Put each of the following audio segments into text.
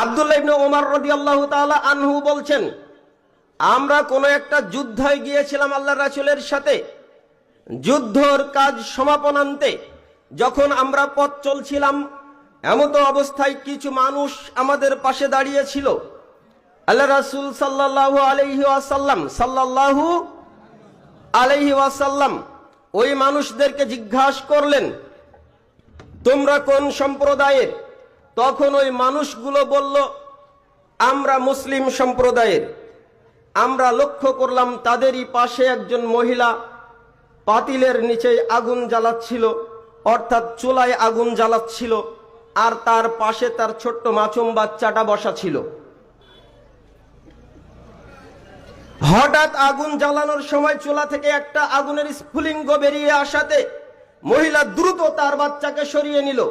আব্দুল্লাহ ইবনে ওমর রাদিয়াল্লাহু তাআলা আনহু বলছেন, আমরা কোনো একটা যুদ্ধে গিয়েছিলাম আল্লাহর রাসূলের সাথে। যুদ্ধর কাজ সমাপনান্তে যখন আমরা পথ চলছিলাম, এমত অবস্থায় কিছু মানুষ আমাদের পাশে দাঁড়িয়ে ছিল। আল্লাহ রাসূল সাল্লাল্লাহু আলাইহি ওয়াসাল্লাম ওই মানুষদেরকে জিজ্ঞাসা করলেন, তোমরা কোন সম্প্রদায়ের? তখন ওই মানুষগুলো বলল, আমরা মুসলিম সম্প্রদায়ের। আমরা লক্ষ্য করলাম তাদেরই পাশে একজন মহিলা পাতিলের নিচে আগুন জ্বালাচ্ছিল, অর্থাৎ চুলায় আগুন জ্বালাচ্ছিল, আর তার পাশে তার ছোট্ট মাসুম বাচ্চাটা বসা ছিল। হঠাৎ আগুন জ্বালানোর সময় চুলা থেকে একটা আগুনের স্ফুলিঙ্গ বেরিয়ে আসাতে মহিলা দ্রুত তার বাচ্চাকে সরিয়ে নিল।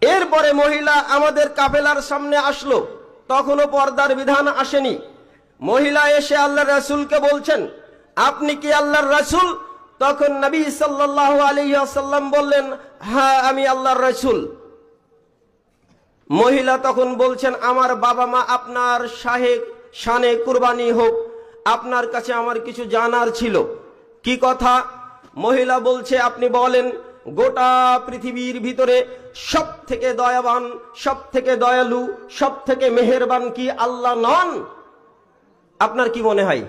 এরপরে মহিলা আমাদের কাফেলার সামনে আসলো, তখনও পর্দার বিধান আসেনি। মহিলা এসে আল্লাহর রাসূলকে বলছেন, আপনি কি আল্লাহর রাসূল? তখন নবী সাল্লাল্লাহু আলাইহি ওয়াসাল্লাম বললেন, হ্যাঁ আমি আল্লাহর রাসূল। মহিলা তখন বলছেন, আমার বাবা মা আপনার শানে কুরবানি হোক, আপনার কাছে আমার কিছু জানার ছিল। কি কথা? মহিলা বলছে, আপনি বলেন, গোটা পৃথিবীর ভিতরে সব থেকে দয়াবান, সব থেকে দয়ালু, সব থেকে মেহেরবান কি আল্লাহ নন? আপনার কি মনে হয়?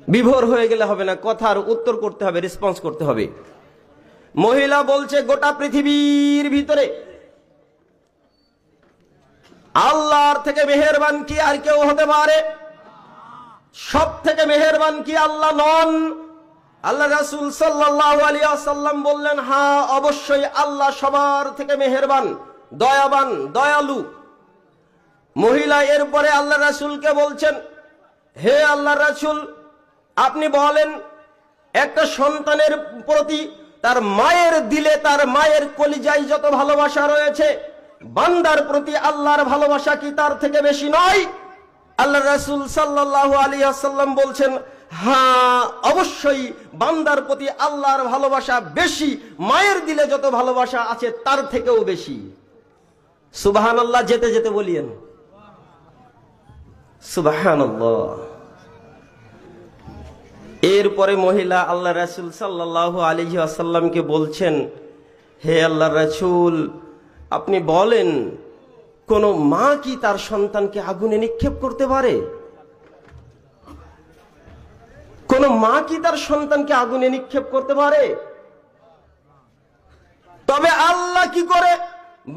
বিভোর হয়ে গেলে হবে না, কথার উত্তর করতে হবে, রেসপন্স করতে হবে। মহিলা বলছে, গোটা পৃথিবীর ভিতরে আল্লাহর থেকে মেহেরবান কি আর কেউ হতে পারে? সব থেকে মেহেরবান কি আল্লাহ নন? আল্লাহ রাসূল সাল্লাল্লাহু আলাইহি ওয়াসাল্লাম বললেন, হ্যাঁ অবশ্যই আল্লাহ সবার থেকে মেহেরবান, দয়াবান, দয়ালু। মহিলা এরপরে আল্লাহ রাসূলকে বলছেন, হে আল্লাহ রাসূল, আপনি বলেন, একটা সন্তানের প্রতি তার মায়ের দিলে, তার মায়ের কলিজায় যত ভালোবাসা রয়েছে, বান্দার প্রতি আল্লাহর ভালোবাসা কি তার থেকে বেশি নয়? আল্লাহ রাসূল সাল্লাল্লাহু আলাইহি ওয়াসাল্লাম বলছেন, হ্যাঁ অবশ্যই বান্দার প্রতি আল্লাহর ভালোবাসা বেশি, মায়ের দিলে যত ভালোবাসা আছে তার থেকেও বেশি। সুবহানাল্লাহ যেতে যেতে বলিয়েন সুবহানাল্লাহ। এরপরে মহিলা আল্লাহ রাসূল সাল্লাল্লাহু আলাইহি ওয়াসাল্লামকে বলছেন, হে আল্লাহর রাসূল, আপনি বলেন, কোন মা কি তার সন্তানকে আগুনে নিক্ষেপ করতে পারে? কোন মা কি তার সন্তানকে আগুনে নিক্ষেপ করতে পারে? তবে আল্লাহ কি করে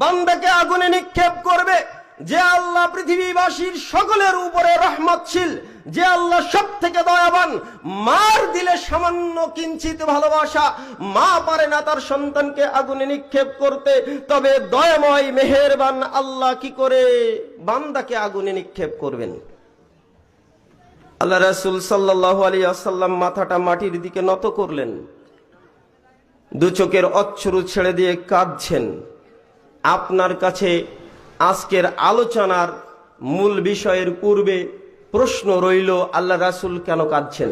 বান্দাকে আগুনে নিক্ষেপ করবে? যে আল্লাহ পৃথিবীবাসীর সকলের উপরে রহমতশীল, যে আল্লাহ সব থেকে দয়াবান, মার দিলে সামান্য কিঞ্চিত ভালোবাসা মা পারে না তার সন্তানকে আগুনে নিক্ষেপ করতে, তবে দয়াময় মেহেরবান আল্লাহ কি করে বান্দাকে আগুনে নিক্ষেপ করবেন? আল্লাহ রাসূল সাল্লাল্লাহু আলাইহি ওয়াসাল্লাম মাথাটা মাটির দিকে নত করলেন, দু চোখের অশ্রু ছেড়ে দিয়ে কাঁদছেন। আপনার কাছে আজকের আলোচনার মূল বিষয়ের পূর্বে প্রশ্ন রইল, আল্লাহ রাসূল কেন কাঁদছেন?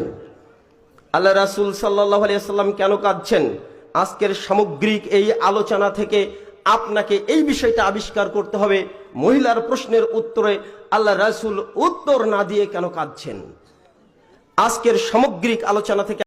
আল্লাহ রাসূল সাল্লাল্লাহু আলাইহি ওয়াসাল্লাম কেন কাঁদছেন? আজকের সামগ্রিক এই আলোচনা থেকে আপনাকে এই বিষয়টা আবিষ্কার করতে হবে। মহিলার প্রশ্নের উত্তরে আল্লাহ রাসূল উত্তর না দিয়ে কেন কাঁদছেন? আজকের সামগ্রিক আলোচনা থেকে